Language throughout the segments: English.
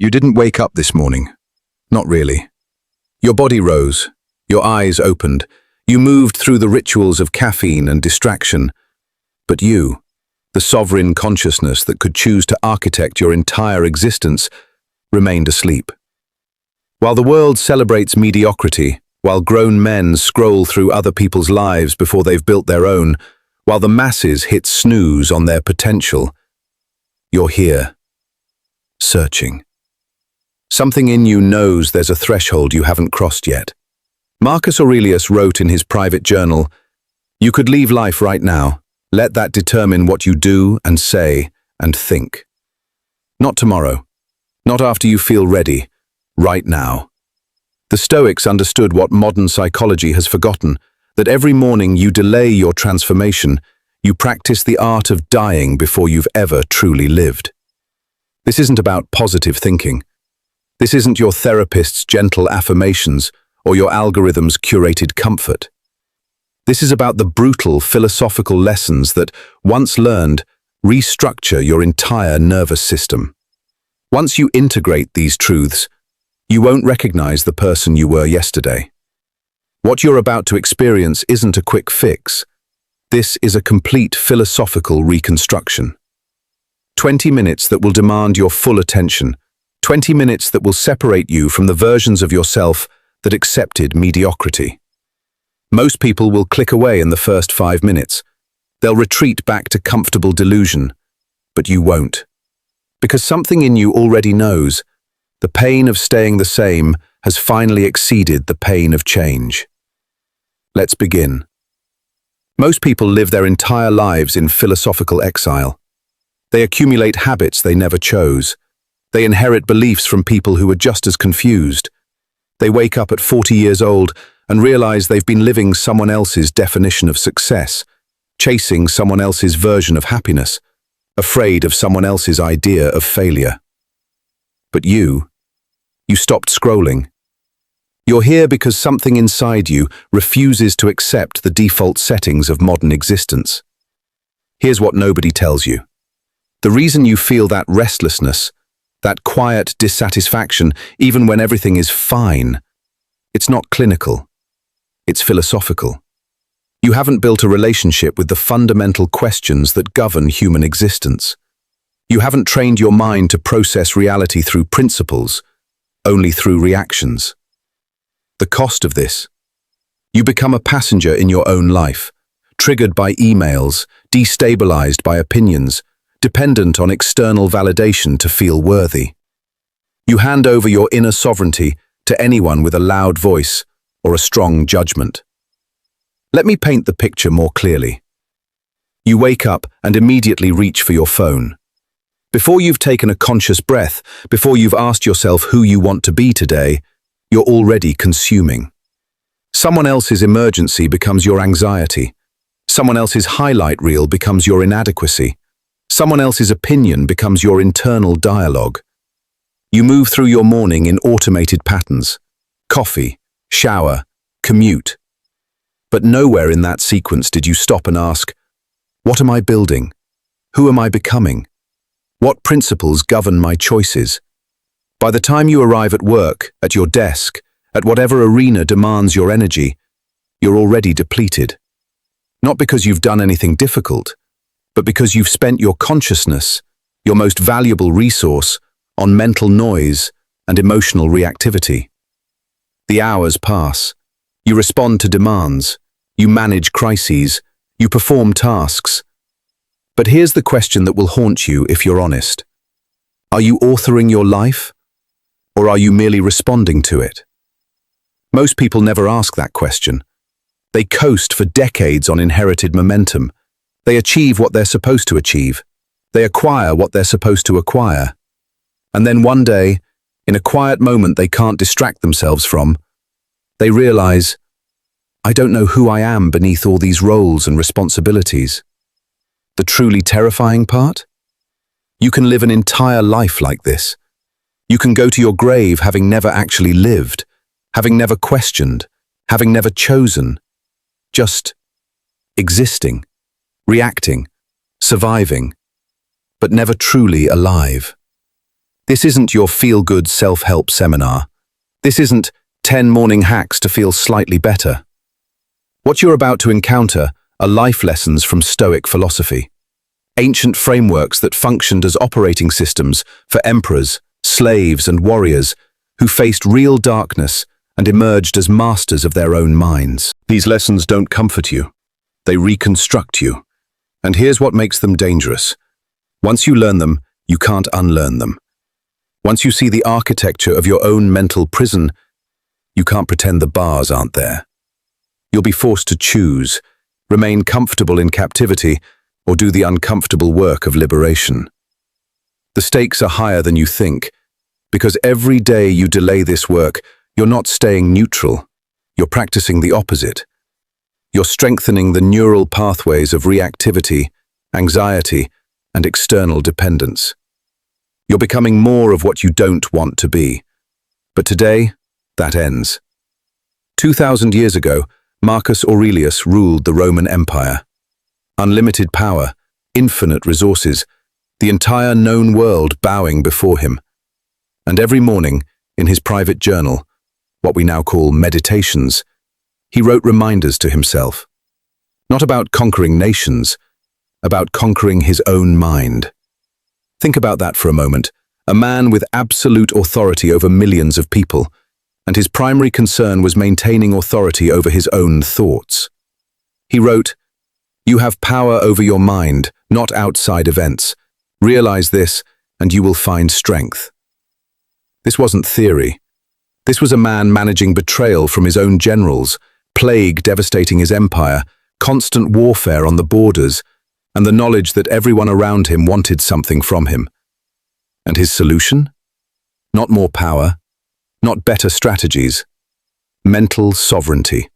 You didn't wake up this morning. Not really. Your body rose. Your eyes opened. You moved through the rituals of caffeine and distraction. But you, the sovereign consciousness that could choose to architect your entire existence, remained asleep. While the world celebrates mediocrity, while grown men scroll through other people's lives before they've built their own, while the masses hit snooze on their potential, you're here, searching. Something in you knows there's a threshold you haven't crossed yet. Marcus Aurelius wrote in his private journal, "You could leave life right now. Let that determine what you do and say and think. Not tomorrow, not after you feel ready, right now." The Stoics understood what modern psychology has forgotten, that every morning you delay your transformation, you practice the art of dying before you've ever truly lived. This isn't about positive thinking. This isn't your therapist's gentle affirmations or your algorithm's curated comfort. This is about the brutal philosophical lessons that, once learned, restructure your entire nervous system. Once you integrate these truths, you won't recognize the person you were yesterday. What you're about to experience isn't a quick fix. This is a complete philosophical reconstruction. 20 minutes that will demand your full attention. 20 minutes that will separate you from the versions of yourself that accepted mediocrity. Most people will click away in the first 5 minutes. They'll retreat back to comfortable delusion, but you won't. Because something in you already knows, the pain of staying the same has finally exceeded the pain of change. Let's begin. Most people live their entire lives in philosophical exile. They accumulate habits they never chose. They inherit beliefs from people who are just as confused. They wake up at 40 years old and realize they've been living someone else's definition of success, chasing someone else's version of happiness, afraid of someone else's idea of failure. But you stopped scrolling. You're here because something inside you refuses to accept the default settings of modern existence. Here's what nobody tells you. The reason you feel that restlessness, that quiet dissatisfaction, even when everything is fine, it's not clinical. It's philosophical. You haven't built a relationship with the fundamental questions that govern human existence. You haven't trained your mind to process reality through principles, only through reactions. The cost of this: you become a passenger in your own life, triggered by emails, destabilized by opinions, dependent on external validation to feel worthy. You hand over your inner sovereignty to anyone with a loud voice or a strong judgment. Let me paint the picture more clearly. You wake up and immediately reach for your phone. Before you've taken a conscious breath, before you've asked yourself who you want to be today, you're already consuming. Someone else's emergency becomes your anxiety. Someone else's highlight reel becomes your inadequacy. Someone else's opinion becomes your internal dialogue. You move through your morning in automated patterns: coffee, shower, commute. But nowhere in that sequence did you stop and ask, what am I building? Who am I becoming? What principles govern my choices? By the time you arrive at work, at your desk, at whatever arena demands your energy, you're already depleted. Not because you've done anything difficult, but because you've spent your consciousness, your most valuable resource, on mental noise and emotional reactivity. The hours pass. You respond to demands. You manage crises. You perform tasks. But here's the question that will haunt you if you're honest. Are you authoring your life, or are you merely responding to it? Most people never ask that question. They coast for decades on inherited momentum. They achieve what they're supposed to achieve. They acquire what they're supposed to acquire. And then one day, in a quiet moment they can't distract themselves from, they realize, I don't know who I am beneath all these roles and responsibilities. The truly terrifying part? You can live an entire life like this. You can go to your grave having never actually lived, having never questioned, having never chosen, just existing, reacting, surviving, but never truly alive. This isn't your feel-good self-help seminar. This isn't 10 morning hacks to feel slightly better. What you're about to encounter are life lessons from Stoic philosophy, ancient frameworks that functioned as operating systems for emperors, slaves, and warriors who faced real darkness and emerged as masters of their own minds. These lessons don't comfort you. They reconstruct you. And here's what makes them dangerous. Once you learn them, you can't unlearn them. Once you see the architecture of your own mental prison, you can't pretend the bars aren't there. You'll be forced to choose, remain comfortable in captivity, or do the uncomfortable work of liberation. The stakes are higher than you think, because every day you delay this work, you're not staying neutral. You're practicing the opposite. You're strengthening the neural pathways of reactivity, anxiety, and external dependence. You're becoming more of what you don't want to be. But today, that ends. 2,000 years ago, Marcus Aurelius ruled the Roman Empire. Unlimited power, infinite resources, the entire known world bowing before him. And every morning, in his private journal, what we now call meditations, he wrote reminders to himself. Not about conquering nations, about conquering his own mind. Think about that for a moment. A man with absolute authority over millions of people, and his primary concern was maintaining authority over his own thoughts. He wrote, "You have power over your mind, not outside events. Realize this, and you will find strength." This wasn't theory. This was a man managing betrayal from his own generals, plague devastating his empire, constant warfare on the borders, and the knowledge that everyone around him wanted something from him. And his solution? Not more power, not better strategies. Mental sovereignty.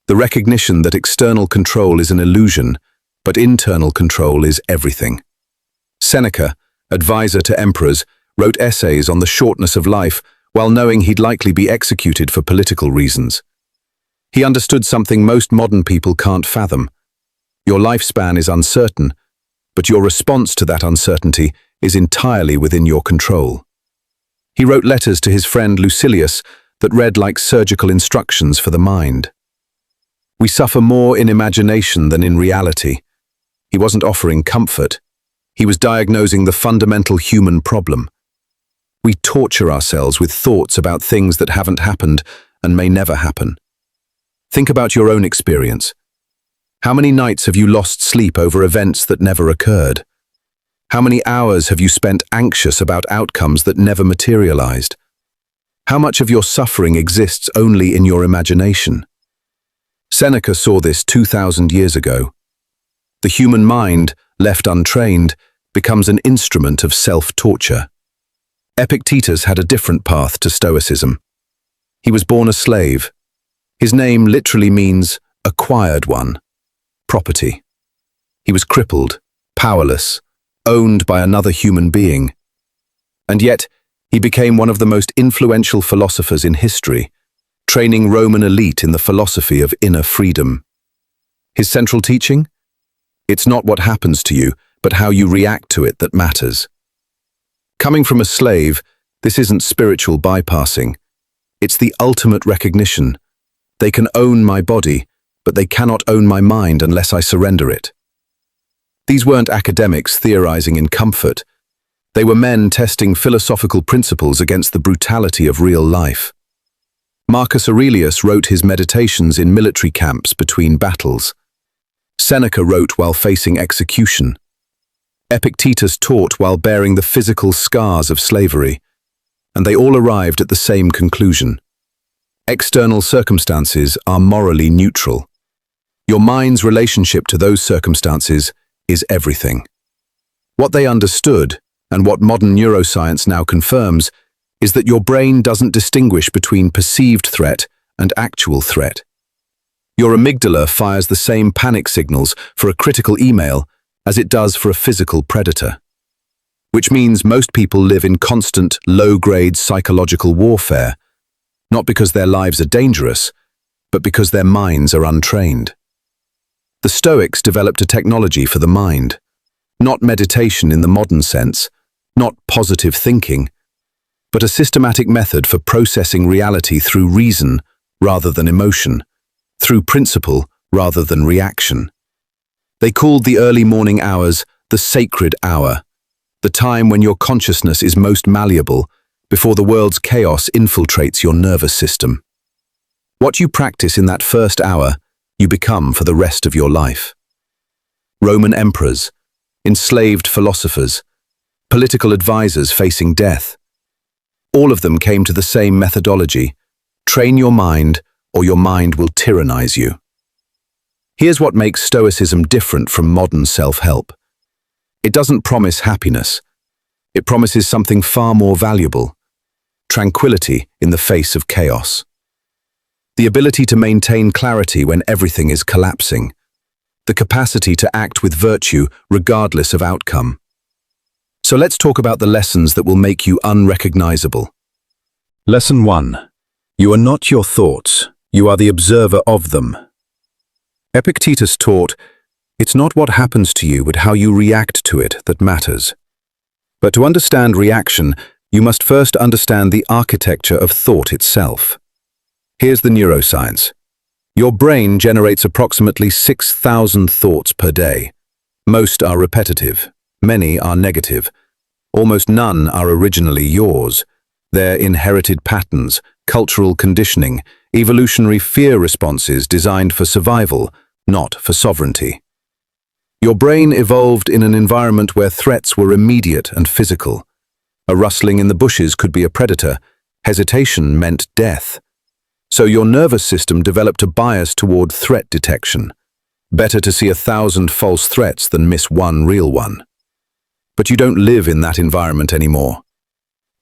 The recognition that external control is an illusion, but internal control is everything. Seneca, advisor to emperors, wrote essays on the shortness of life while knowing he'd likely be executed for political reasons. He understood something most modern people can't fathom. Your lifespan is uncertain, but your response to that uncertainty is entirely within your control. He wrote letters to his friend Lucilius that read like surgical instructions for the mind. We suffer more in imagination than in reality. He wasn't offering comfort. He was diagnosing the fundamental human problem. We torture ourselves with thoughts about things that haven't happened and may never happen. Think about your own experience. How many nights have you lost sleep over events that never occurred? How many hours have you spent anxious about outcomes that never materialized? How much of your suffering exists only in your imagination? Seneca saw this 2,000 years ago. The human mind, left untrained, becomes an instrument of self-torture. Epictetus had a different path to Stoicism. He was born a slave. His name literally means acquired one, property. He was crippled, powerless, owned by another human being. And yet, he became one of the most influential philosophers in history, training Roman elite in the philosophy of inner freedom. His central teaching? It's not what happens to you, but how you react to it that matters. Coming from a slave, this isn't spiritual bypassing. It's the ultimate recognition. They can own my body, but they cannot own my mind unless I surrender it. These weren't academics theorizing in comfort. They were men testing philosophical principles against the brutality of real life. Marcus Aurelius wrote his meditations in military camps between battles. Seneca wrote while facing execution. Epictetus taught while bearing the physical scars of slavery, and they all arrived at the same conclusion. External circumstances are morally neutral. Your mind's relationship to those circumstances is everything. What they understood, and what modern neuroscience now confirms, is that your brain doesn't distinguish between perceived threat and actual threat. Your amygdala fires the same panic signals for a critical email as it does for a physical predator. Which means most people live in constant, low-grade psychological warfare, not because their lives are dangerous, but because their minds are untrained. The Stoics developed a technology for the mind, not meditation in the modern sense, not positive thinking, but a systematic method for processing reality through reason rather than emotion, through principle rather than reaction. They called the early morning hours the sacred hour, the time when your consciousness is most malleable before the world's chaos infiltrates your nervous system. What you practice in that first hour, you become for the rest of your life. Roman emperors, enslaved philosophers, political advisors facing death. All of them came to the same methodology: train your mind or your mind will tyrannize you. Here's what makes Stoicism different from modern self-help. It doesn't promise happiness. It promises something far more valuable: tranquility in the face of chaos. The ability to maintain clarity when everything is collapsing. The capacity to act with virtue regardless of outcome. So let's talk about the lessons that will make you unrecognizable. Lesson 1. You are not your thoughts, you are the observer of them. Epictetus taught, it's not what happens to you but how you react to it that matters. But to understand reaction, you must first understand the architecture of thought itself. Here's the neuroscience. Your brain generates approximately 6,000 thoughts per day. Most are repetitive, many are negative. Almost none are originally yours. They're inherited patterns, cultural conditioning, evolutionary fear responses designed for survival, not for sovereignty. Your brain evolved in an environment where threats were immediate and physical. A rustling in the bushes could be a predator. Hesitation meant death. So your nervous system developed a bias toward threat detection. Better to see 1,000 false threats than miss one real one. But you don't live in that environment anymore.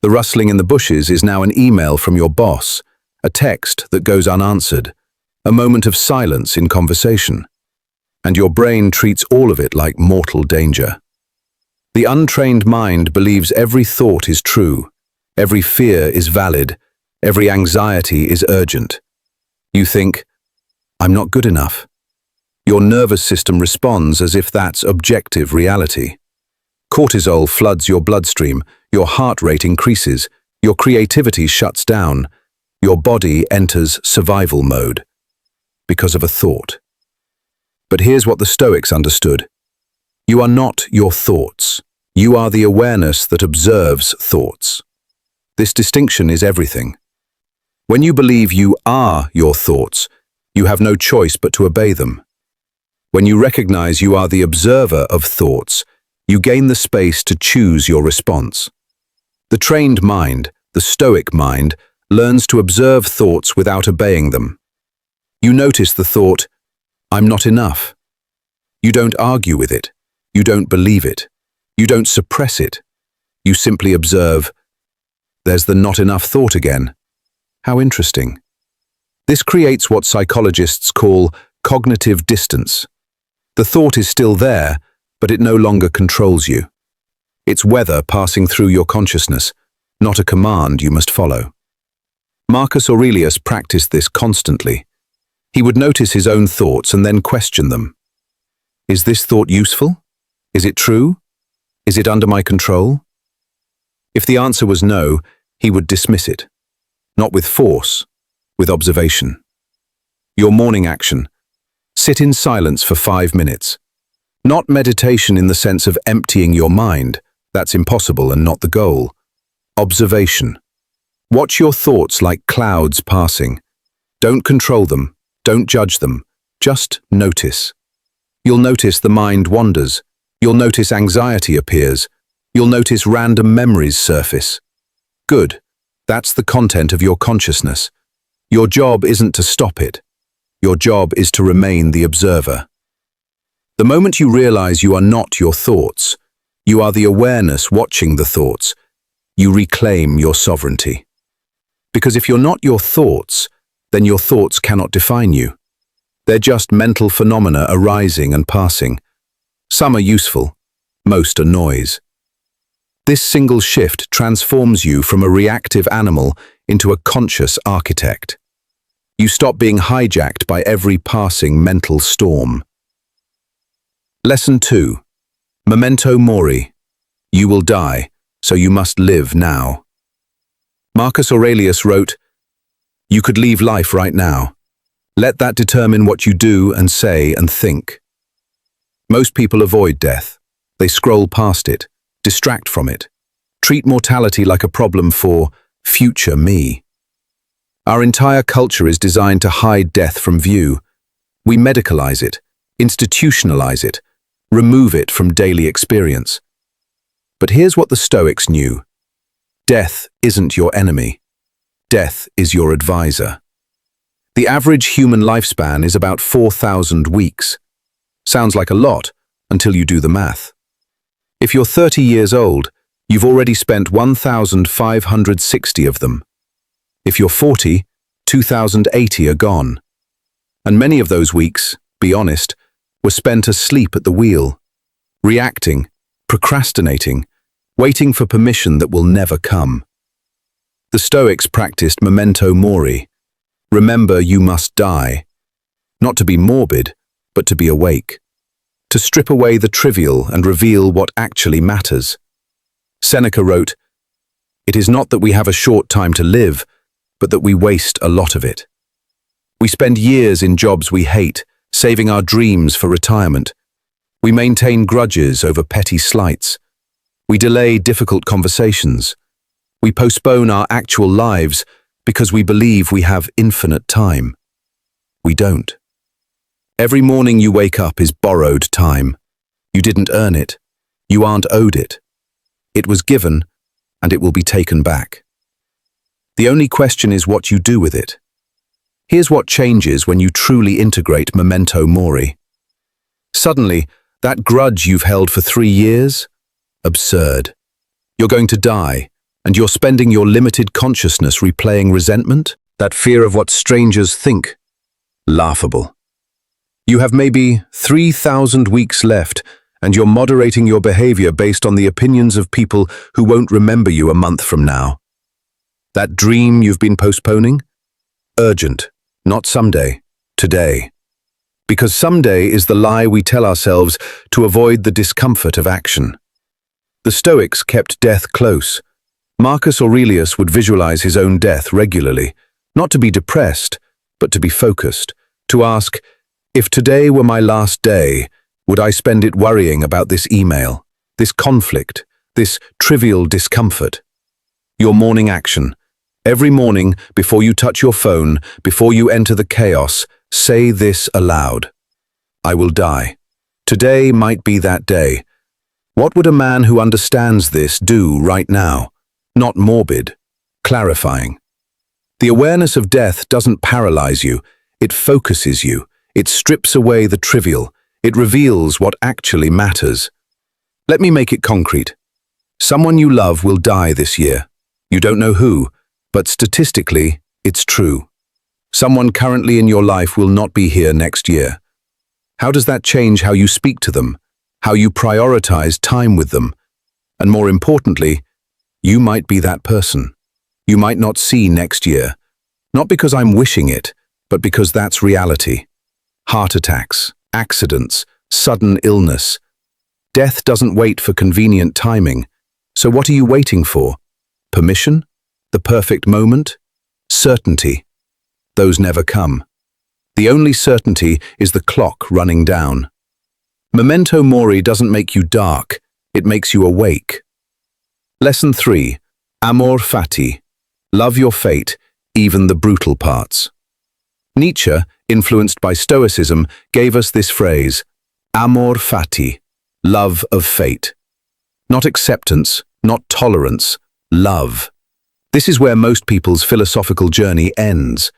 The rustling in the bushes is now an email from your boss, a text that goes unanswered, a moment of silence in conversation. And your brain treats all of it like mortal danger. The untrained mind believes every thought is true, every fear is valid, every anxiety is urgent. You think, I'm not good enough. Your nervous system responds as if that's objective reality. Cortisol floods your bloodstream, your heart rate increases, your creativity shuts down, your body enters survival mode because of a thought. But here's what the Stoics understood. You are not your thoughts. You are the awareness that observes thoughts. This distinction is everything. When you believe you are your thoughts, you have no choice but to obey them. When you recognize you are the observer of thoughts, you gain the space to choose your response. The trained mind, the Stoic mind, learns to observe thoughts without obeying them. You notice the thought, I'm not enough. You don't argue with it. You don't believe it. You don't suppress it. You simply observe, there's the not enough thought again. How interesting. This creates what psychologists call cognitive distance. The thought is still there, but it no longer controls you. It's weather passing through your consciousness, not a command you must follow. Marcus Aurelius practiced this constantly. He would notice his own thoughts and then question them. Is this thought useful? Is it true? Is it under my control? If the answer was no, he would dismiss it. Not with force, with observation. Your morning action. Sit in silence for 5 minutes. Not meditation in the sense of emptying your mind. That's impossible and not the goal. Observation. Watch your thoughts like clouds passing. Don't control them. Don't judge them. Just notice. You'll notice the mind wanders. You'll notice anxiety appears. You'll notice random memories surface. Good. That's the content of your consciousness. Your job isn't to stop it. Your job is to remain the observer. The moment you realize you are not your thoughts, you are the awareness watching the thoughts, you reclaim your sovereignty. Because if you're not your thoughts, then your thoughts cannot define you. They're just mental phenomena arising and passing. Some are useful, most are noise. This single shift transforms you from a reactive animal into a conscious architect. You stop being hijacked by every passing mental storm. Lesson 2. Memento mori. You will die, so you must live now. Marcus Aurelius wrote, "You could leave life right now. Let that determine what you do and say and think." Most people avoid death. They scroll past it, distract from it, treat mortality like a problem for future me. Our entire culture is designed to hide death from view. We medicalize it, institutionalize it, remove it from daily experience. But here's what the Stoics knew. Death isn't your enemy. Death is your advisor. The average human lifespan is about 4,000 weeks. Sounds like a lot until you do the math. If you're 30 years old, you've already spent 1,560 of them. If you're 40, 2,080 are gone. And many of those weeks, be honest, were spent asleep at the wheel, reacting, procrastinating, waiting for permission that will never come. The Stoics practiced memento mori. Remember you must die. Not to be morbid, but to be awake. To strip away the trivial and reveal what actually matters. Seneca wrote, "It is not that we have a short time to live, but that we waste a lot of it." We spend years in jobs we hate, saving our dreams for retirement. We maintain grudges over petty slights. We delay difficult conversations. We postpone our actual lives because we believe we have infinite time. We don't. Every morning you wake up is borrowed time. You didn't earn it. You aren't owed it. It was given, and it will be taken back. The only question is what you do with it. Here's what changes when you truly integrate memento mori. Suddenly, that grudge you've held for 3 years? Absurd. You're going to die, and you're spending your limited consciousness replaying resentment? That fear of what strangers think? Laughable. You have maybe 3,000 weeks left, and you're moderating your behavior based on the opinions of people who won't remember you a month from now. That dream you've been postponing? Urgent, not someday, today. Because someday is the lie we tell ourselves to avoid the discomfort of action. The Stoics kept death close. Marcus Aurelius would visualize his own death regularly, not to be depressed, but to be focused, to ask, if today were my last day, would I spend it worrying about this email, this conflict, this trivial discomfort? Your morning action. Every morning, before you touch your phone, before you enter the chaos, say this aloud. I will die. Today might be that day. What would a man who understands this do right now? Not morbid, clarifying. The awareness of death doesn't paralyze you, it focuses you. It strips away the trivial. It reveals what actually matters. Let me make it concrete. Someone you love will die this year. You don't know who, but statistically, it's true. Someone currently in your life will not be here next year. How does that change how you speak to them, how you prioritize time with them? And more importantly, you might be that person. You might not see next year. Not because I'm wishing it, but because that's reality. Heart attacks, accidents, sudden illness. Death doesn't wait for convenient timing. So what are you waiting for? Permission? The perfect moment? Certainty. Those never come. The only certainty is the clock running down. Memento mori doesn't make you dark, it makes you awake. Lesson 3. Amor fati. Love your fate, even the brutal parts. Nietzsche, influenced by Stoicism, gave us this phrase, Amor fati, love of fate. Not acceptance, not tolerance, love. This is where most people's philosophical journey ends.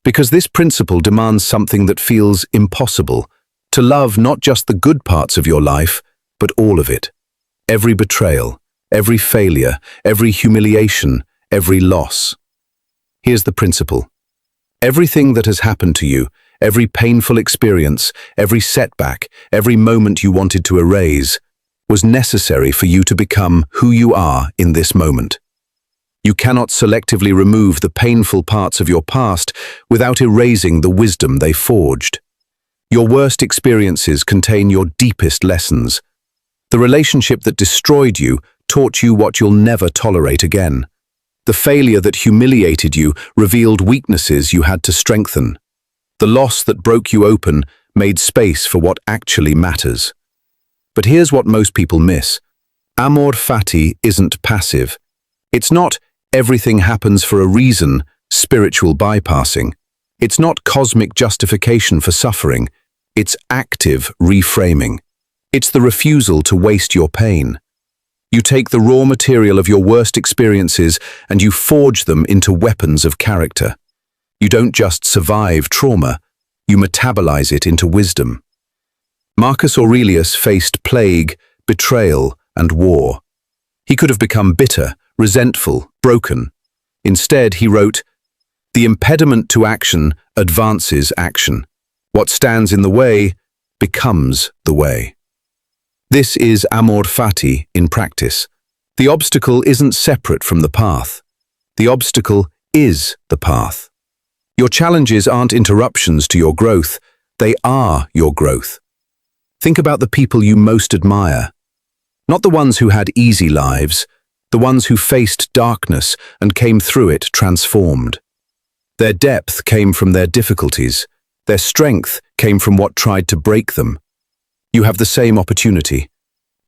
Because this principle demands something that feels impossible, to love not just the good parts of your life, but all of it. Every betrayal, every failure, every humiliation, every loss. Here's the principle. Everything that has happened to you, every painful experience, every setback, every moment you wanted to erase, was necessary for you to become who you are in this moment. You cannot selectively remove the painful parts of your past without erasing the wisdom they forged. Your worst experiences contain your deepest lessons. The relationship that destroyed you taught you what you'll never tolerate again. The failure that humiliated you revealed weaknesses you had to strengthen. The loss that broke you open made space for what actually matters. But here's what most people miss. Amor fati isn't passive. It's not everything happens for a reason, spiritual bypassing. It's not cosmic justification for suffering. It's active reframing. It's the refusal to waste your pain. You take the raw material of your worst experiences and you forge them into weapons of character. You don't just survive trauma, you metabolize it into wisdom. Marcus Aurelius faced plague, betrayal, and war. He could have become bitter, resentful, broken. Instead, he wrote, "The impediment to action advances action. What stands in the way becomes the way." This is amor fati in practice. The obstacle isn't separate from the path. The obstacle is the path. Your challenges aren't interruptions to your growth, they are your growth. Think about the people you most admire. Not the ones who had easy lives, the ones who faced darkness and came through it transformed. Their depth came from their difficulties. Their strength came from what tried to break them. You have the same opportunity.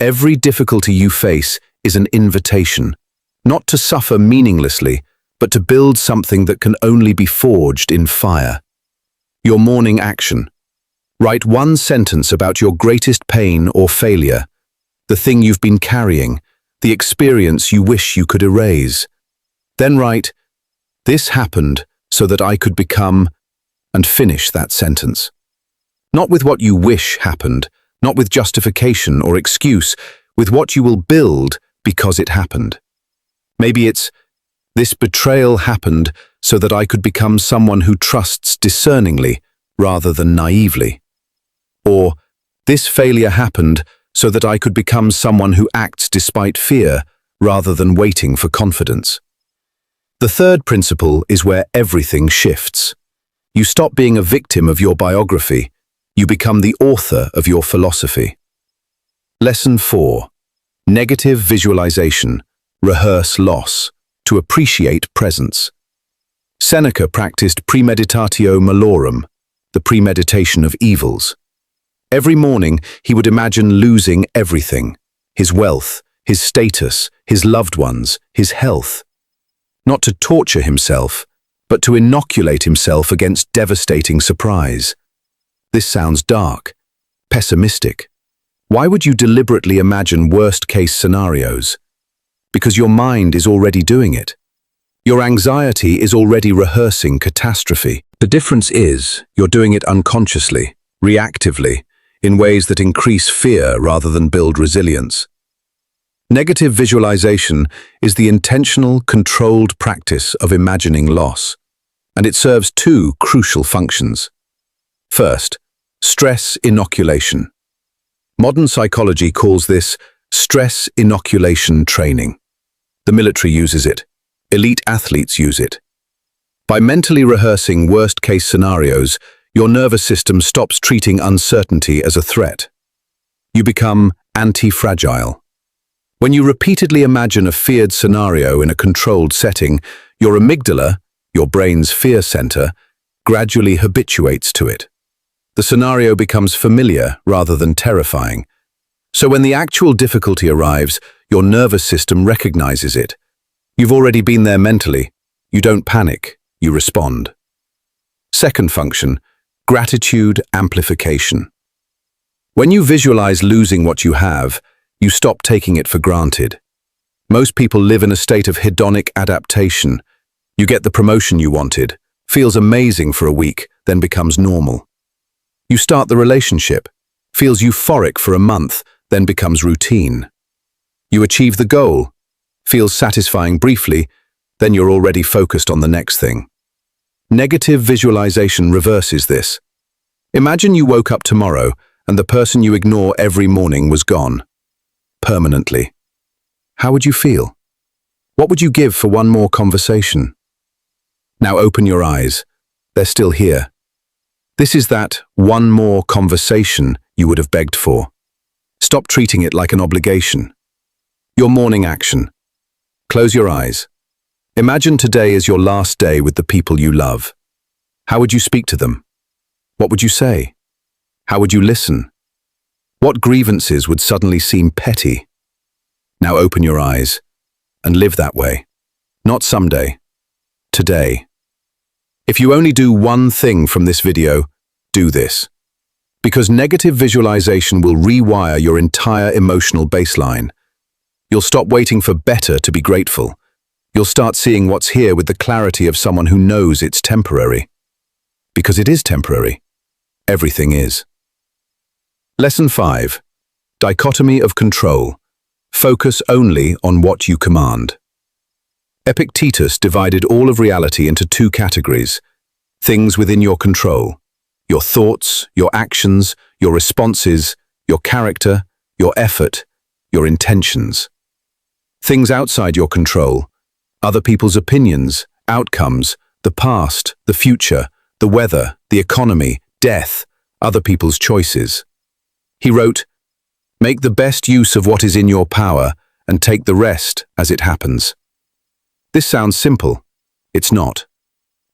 Every difficulty you face is an invitation, not to suffer meaninglessly, but to build something that can only be forged in fire. Your morning action. Write one sentence about your greatest pain or failure, the thing you've been carrying, the experience you wish you could erase. Then write, "This happened so that I could become," and finish that sentence. Not with what you wish happened, not with justification or excuse, with what you will build because it happened. Maybe it's, "This betrayal happened so that I could become someone who trusts discerningly rather than naively." Or, "This failure happened so that I could become someone who acts despite fear rather than waiting for confidence." The third principle is where everything shifts. You stop being a victim of your biography. You become the author of your philosophy. Lesson 4. Negative visualization. Rehearse loss. To appreciate presence. Seneca practiced premeditatio malorum, the premeditation of evils. Every morning, he would imagine losing everything: his wealth, his status, his loved ones, his health. Not to torture himself, but to inoculate himself against devastating surprise. This sounds dark, pessimistic. Why would you deliberately imagine worst-case scenarios? Because your mind is already doing it. Your anxiety is already rehearsing catastrophe. The difference is, you're doing it unconsciously, reactively, in ways that increase fear rather than build resilience. Negative visualization is the intentional, controlled practice of imagining loss, and it serves two crucial functions. First, stress inoculation. Modern psychology calls this stress inoculation training. The military uses it. Elite athletes use it. By mentally rehearsing worst-case scenarios, your nervous system stops treating uncertainty as a threat. You become anti-fragile. When you repeatedly imagine a feared scenario in a controlled setting, your amygdala, your brain's fear center, gradually habituates to it. The scenario becomes familiar rather than terrifying. So when the actual difficulty arrives, your nervous system recognizes it. You've already been there mentally. You don't panic, you respond. Second function, gratitude amplification. When you visualize losing what you have, you stop taking it for granted. Most people live in a state of hedonic adaptation. You get the promotion you wanted, feels amazing for a week, then becomes normal. You start the relationship, feels euphoric for a month, then becomes routine. You achieve the goal, feels satisfying briefly, then you're already focused on the next thing. Negative visualization reverses this. Imagine you woke up tomorrow and the person you ignore every morning was gone. Permanently. How would you feel? What would you give for one more conversation? Now open your eyes. They're still here. This is that one more conversation you would have begged for. Stop treating it like an obligation. Your morning action. Close your eyes. Imagine today as your last day with the people you love. How would you speak to them? What would you say? How would you listen? What grievances would suddenly seem petty? Now open your eyes and live that way. Not someday. Today. If you only do one thing from this video, do this. Because negative visualization will rewire your entire emotional baseline. You'll stop waiting for better to be grateful. You'll start seeing what's here with the clarity of someone who knows it's temporary. Because it is temporary. Everything is. Lesson 5. Dichotomy of control. Focus only on what you command. Epictetus divided all of reality into two categories. Things within your control. Your thoughts, your actions, your responses, your character, your effort, your intentions. Things outside your control. Other people's opinions, outcomes, the past, the future, the weather, the economy, death, other people's choices. He wrote, "Make the best use of what is in your power and take the rest as it happens." This sounds simple. It's not.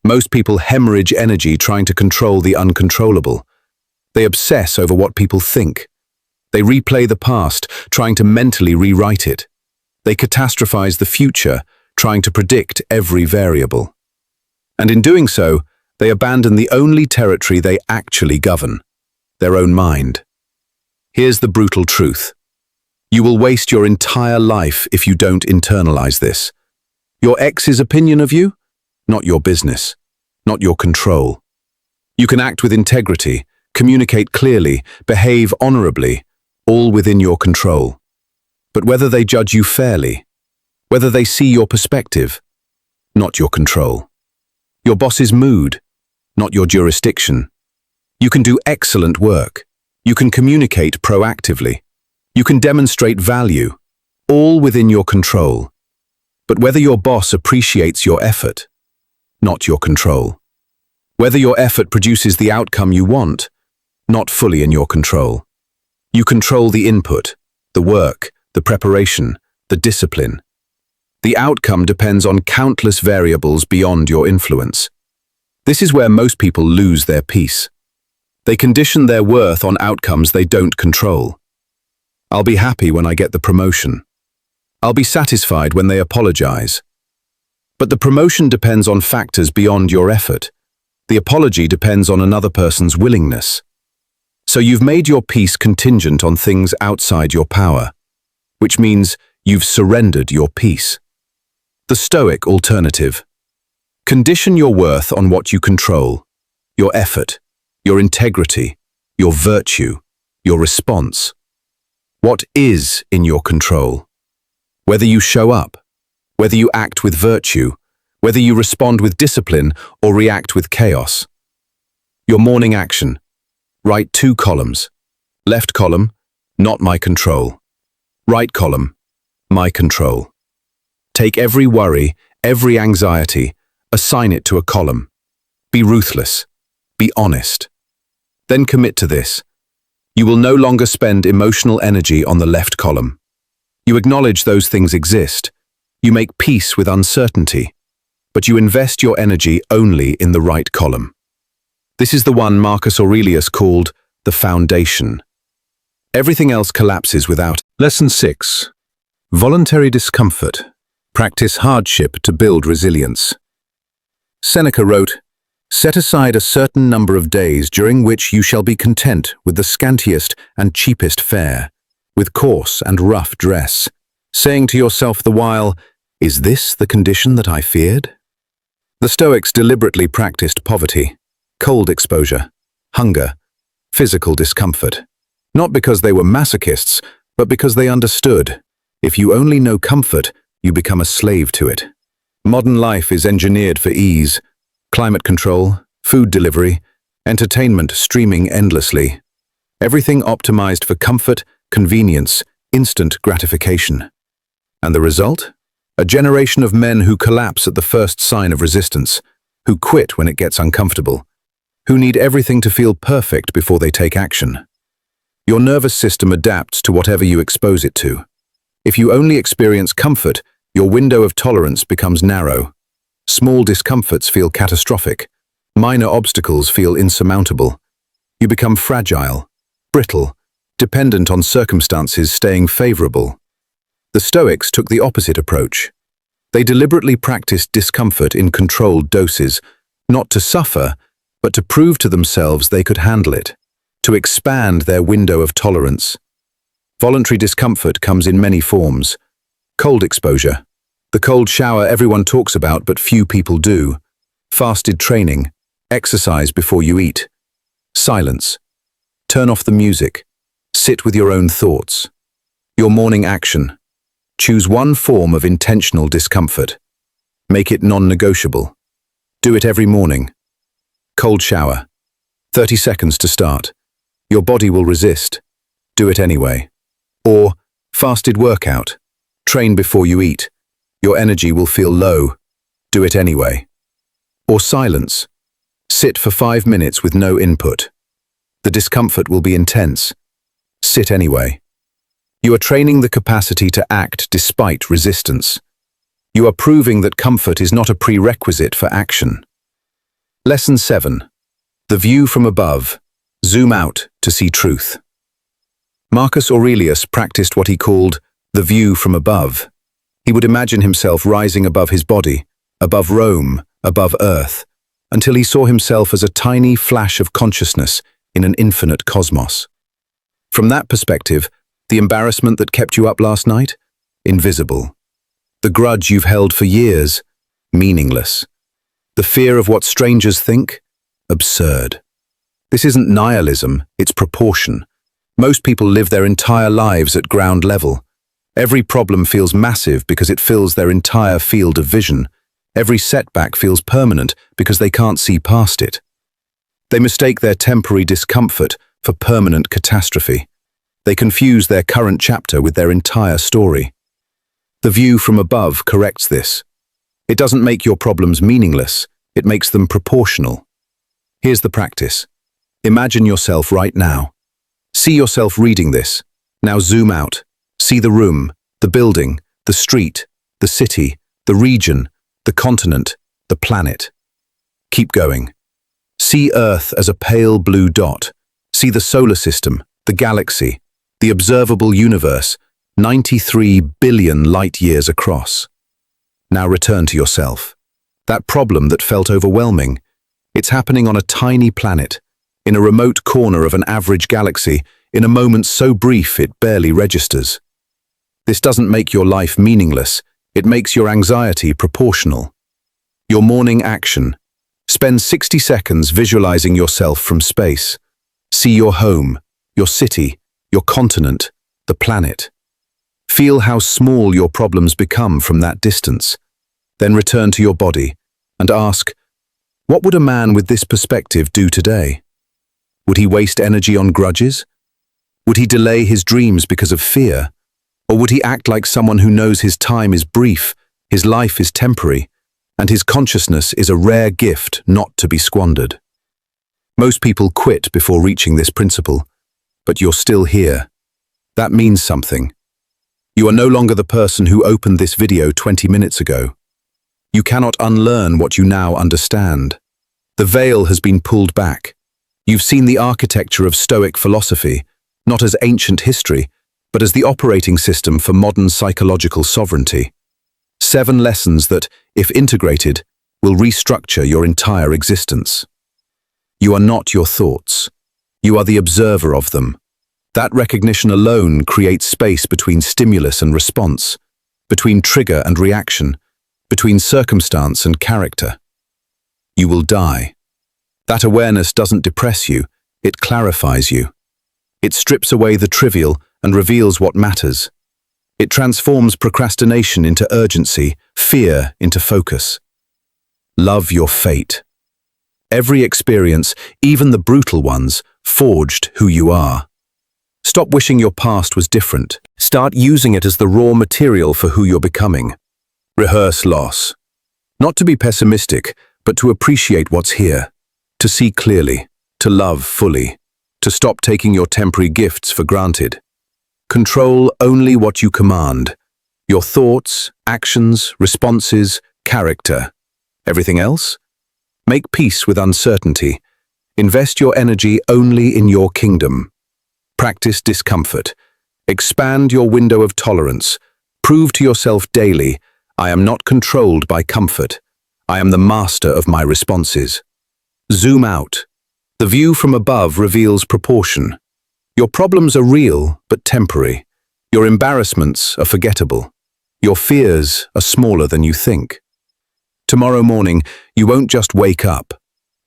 Most people hemorrhage energy trying to control the uncontrollable. They obsess over what people think. They replay the past, trying to mentally rewrite it. They catastrophize the future, trying to predict every variable. And in doing so, they abandon the only territory they actually govern, their own mind. Here's the brutal truth. You will waste your entire life if you don't internalize this. Your ex's opinion of you? Not your business, not your control. You can act with integrity, communicate clearly, behave honorably, all within your control. But whether they judge you fairly, whether they see your perspective, not your control. Your boss's mood, not your jurisdiction. You can do excellent work. You can communicate proactively. You can demonstrate value, all within your control. But whether your boss appreciates your effort, not your control. Whether your effort produces the outcome you want, not fully in your control. You control the input, the work, the preparation, the discipline. The outcome depends on countless variables beyond your influence. This is where most people lose their peace. They condition their worth on outcomes they don't control. I'll be happy when I get the promotion. I'll be satisfied when they apologize. But the promotion depends on factors beyond your effort. The apology depends on another person's willingness. So you've made your peace contingent on things outside your power, which means you've surrendered your peace. The Stoic alternative. Condition your worth on what you control, your effort, your integrity, your virtue, your response. What is in your control? Whether you show up, whether you act with virtue, whether you respond with discipline or react with chaos. Your morning action. Write 2 columns. Left column, not my control. Right column, my control. Take every worry, every anxiety, assign it to a column. Be ruthless. Be honest. Then commit to this. You will no longer spend emotional energy on the left column. You acknowledge those things exist. You make peace with uncertainty, but you invest your energy only in the right column. This is the one Marcus Aurelius called the foundation. Everything else collapses without. Lesson 6. Voluntary discomfort. Practice hardship to build resilience. Seneca wrote, "Set aside a certain number of days during which you shall be content with the scantiest and cheapest fare, with coarse and rough dress, saying to yourself the while, 'Is this the condition that I feared?'" The Stoics deliberately practiced poverty, cold exposure, hunger, physical discomfort, not because they were masochists, but because they understood, if you only know comfort, you become a slave to it. Modern life is engineered for ease, climate control, food delivery, entertainment streaming endlessly. Everything optimized for comfort, convenience, instant gratification. And the result? A generation of men who collapse at the first sign of resistance, who quit when it gets uncomfortable, who need everything to feel perfect before they take action. Your nervous system adapts to whatever you expose it to. If you only experience comfort, Your window of tolerance becomes narrow. Small discomforts feel catastrophic. Minor obstacles feel insurmountable. You become fragile, brittle, dependent on circumstances staying favorable. The Stoics took the opposite approach. They deliberately practiced discomfort in controlled doses, not to suffer, but to prove to themselves they could handle it, to expand their window of tolerance. Voluntary discomfort comes in many forms. Cold exposure, the cold shower everyone talks about but few people do. Fasted training, exercise before you eat. Silence, turn off the music, sit with your own thoughts. Your morning action, choose one form of intentional discomfort. Make it non-negotiable. Do it every morning. Cold shower, 30 seconds to start. Your body will resist. Do it anyway. Or fasted workout, train before you eat. Your energy will feel low. Do it anyway. Or silence, sit for 5 minutes with no input. The discomfort will be intense. Sit anyway. You are training the capacity to act despite resistance. You are proving that comfort is not a prerequisite for action. Lesson 7. The view from above. Zoom out to see truth. Marcus Aurelius practiced what he called the view from above. He would imagine himself rising above his body, above Rome, above Earth, until he saw himself as a tiny flash of consciousness in an infinite cosmos. From that perspective, the embarrassment that kept you up last night? Invisible. The grudge you've held for years? Meaningless. The fear of what strangers think? Absurd. This isn't nihilism, it's proportion. Most people live their entire lives at ground level. Every problem feels massive because it fills their entire field of vision. Every setback feels permanent because they can't see past it. They mistake their temporary discomfort for permanent catastrophe. They confuse their current chapter with their entire story. The view from above corrects this. It doesn't make your problems meaningless, it makes them proportional. Here's the practice. Imagine yourself right now. See yourself reading this. Now zoom out. See the room, the building, the street, the city, the region, the continent, the planet. Keep going. See Earth as a pale blue dot. See the solar system, the galaxy, the observable universe, 93 billion light years across. Now return to yourself. That problem that felt overwhelming, it's happening on a tiny planet, in a remote corner of an average galaxy, in a moment so brief it barely registers. This doesn't make your life meaningless, it makes your anxiety proportional. Your morning action. Spend 60 seconds visualizing yourself from space. See your home, your city, your continent, the planet. Feel how small your problems become from that distance. Then return to your body and ask, what would a man with this perspective do today? Would he waste energy on grudges? Would he delay his dreams because of fear? Or would he act like someone who knows his time is brief, his life is temporary, and his consciousness is a rare gift not to be squandered? Most people quit before reaching this principle, but you're still here. That means something. You are no longer the person who opened this video 20 minutes ago. You cannot unlearn what you now understand. The veil has been pulled back. You've seen the architecture of Stoic philosophy, not as ancient history, but as the operating system for modern psychological sovereignty. 7 lessons that, if integrated, will restructure your entire existence. You are not your thoughts. You are the observer of them. That recognition alone creates space between stimulus and response, between trigger and reaction, between circumstance and character. You will die. That awareness doesn't depress you, it clarifies you. It strips away the trivial and reveals what matters. It transforms procrastination into urgency, fear into focus. Love your fate. Every experience, even the brutal ones, forged who you are. Stop wishing your past was different. Start using it as the raw material for who you're becoming. Rehearse loss. Not to be pessimistic, but to appreciate what's here. To see clearly. To love fully. To stop taking your temporary gifts for granted. Control only what you command. Your thoughts, actions, responses, character. Everything else? Make peace with uncertainty. Invest your energy only in your kingdom. Practice discomfort. Expand your window of tolerance. Prove to yourself daily, I am not controlled by comfort. I am the master of my responses. Zoom out. The view from above reveals proportion. Your problems are real, but temporary. Your embarrassments are forgettable. Your fears are smaller than you think. Tomorrow morning, you won't just wake up.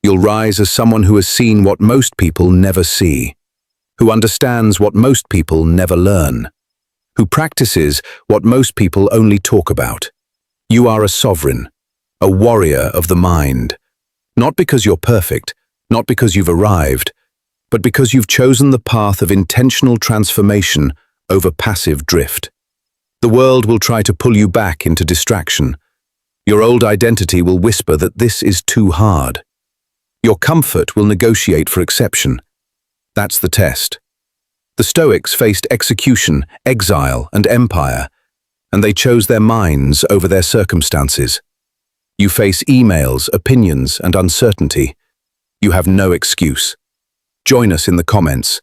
You'll rise as someone who has seen what most people never see, who understands what most people never learn, who practices what most people only talk about. You are a sovereign, a warrior of the mind, not because you're perfect, not because you've arrived, but because you've chosen the path of intentional transformation over passive drift. The world will try to pull you back into distraction. Your old identity will whisper that this is too hard. Your comfort will negotiate for exception. That's the test. The Stoics faced execution, exile, and empire, and they chose their minds over their circumstances. You face emails, opinions, and uncertainty. You have no excuse. Join us in the comments.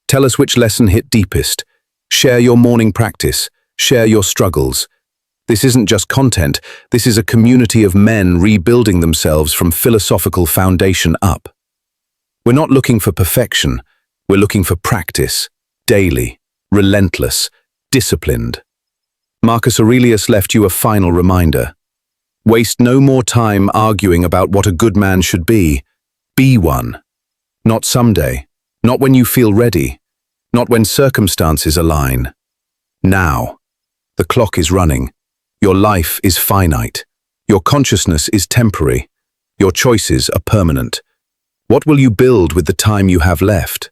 Tell us which lesson hit deepest. Share your morning practice. Share your struggles. This isn't just content, this is a community of men rebuilding themselves from philosophical foundation up. We're not looking for perfection, we're looking for practice, daily, relentless, disciplined. Marcus Aurelius left you a final reminder. Waste no more time arguing about what a good man should be. Be one. Not someday, not when you feel ready, not when circumstances align. Now. The clock is running. Your life is finite. Your consciousness is temporary. Your choices are permanent. What will you build with the time you have left?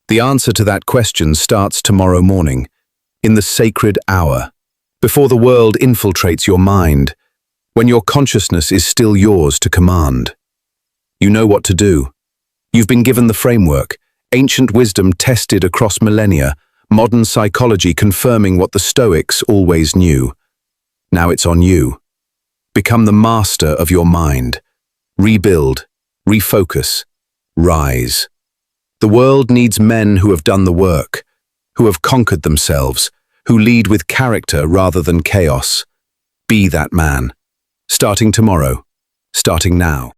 The answer to that question starts tomorrow morning, in the sacred hour, before the world infiltrates your mind, when your consciousness is still yours to command. You know what to do. You've been given the framework, ancient wisdom tested across millennia, modern psychology confirming what the Stoics always knew. Now it's on you. Become the master of your mind. Rebuild, refocus, rise. The world needs men who have done the work, who have conquered themselves, who lead with character rather than chaos. Be that man. Starting tomorrow. Starting now.